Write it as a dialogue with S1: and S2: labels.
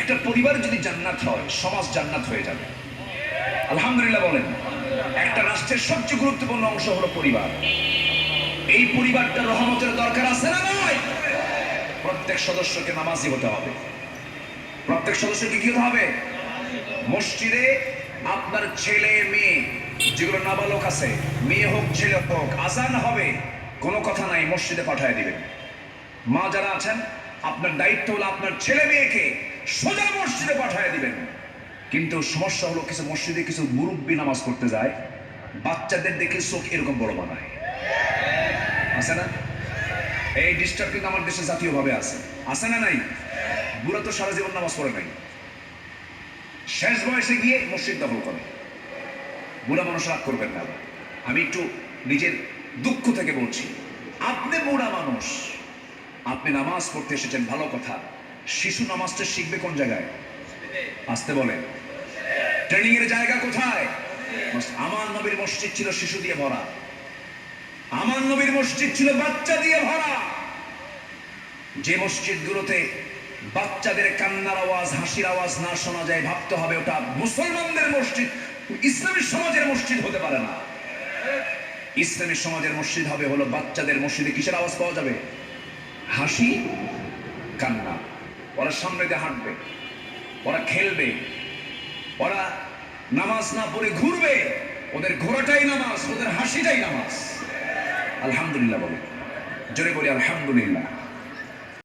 S1: একটা পরিবার যদি জান্নাত হয়, সমাজ জান্নাত হয়ে যাবে। আলহামদুলিল্লাহ বলেন। একটা রাষ্ট্রের সবচেয়ে গুরুত্বপূর্ণ অংশ হলো পরিবার। এই পরিবারটা রহমতের দরকার আছে না নাই? প্রত্যেক সদস্যকে নামাজি হতে হবে। প্রত্যেক সদস্যকে কি হতে হবে? মসজিদে আপনার ছেলে মেয়ে যেগুলো নাবালক আছে, মেয়ে হোক ছেলে হোক, আজান হবে, কোনো কথা নাই, মসজিদে পাঠিয়ে দিবেন। মা যারা আছেন, আপনার দায়িত্ব হলো আপনার ছেলে মেয়েকে সোজা মসজিদে পাঠিয়ে দিবেন। কিন্তু সমস্যা হলো কিছু মসজিদে কিছু মুরব্বী নামাজ পড়তে যায়, বাচ্চাদের দেখে চোখ এরকম বড় বানায়, আছে না? এই ডিস্টার্ব কিন্তু আমার দেশে জাতীয়ভাবে আছে না নাই? বুড়া তো সারা জীবন নামাজ পড়ে নাই, শেষ বয়সে গিয়ে মসজিদ দখল করে। বুড়া মানুষ রাগ করবেন না, আমি একটু নিজের দুঃখ থেকে বলছি। আপনি বুড়া মানুষ, আপনি নামাজ পড়তে এসেছেন, ভালো কথা। শিশু নামাজটা শিখবে কোন জায়গায়? আসতে বলেন। ট্রেনিং এর জায়গা কোথায়? আমার নবীর মসজিদ ছিল শিশু দিয়ে ভরা, আমার নবীর মসজিদ ছিল বাচ্চা দিয়ে ভরা। যে মসজিদগুলোতে বাচ্চাদের কান্নার আওয়াজ, হাসির আওয়াজ না শোনা যায়, ভাবতে হবে ওটা মুসলমানদের মসজিদ, ইসলামী সমাজের মসজিদ হতে পারে না। ইসলামী সমাজের মসজিদ হবে হলো বাচ্চাদের মসজিদে কিসের আওয়াজ পাওয়া যাবে? হাসি, কান্না। ওরা সামনে দিয়ে হাঁটবে, ওরা খেলবে, ওরা নামাজ না পড়ে ঘুরবে, ওদের ঘোরাটাই নামাজ, ওদের হাসিটাই নামাজ। আলহামদুলিল্লাহ বলে, জোরে বলি আলহামদুলিল্লাহ।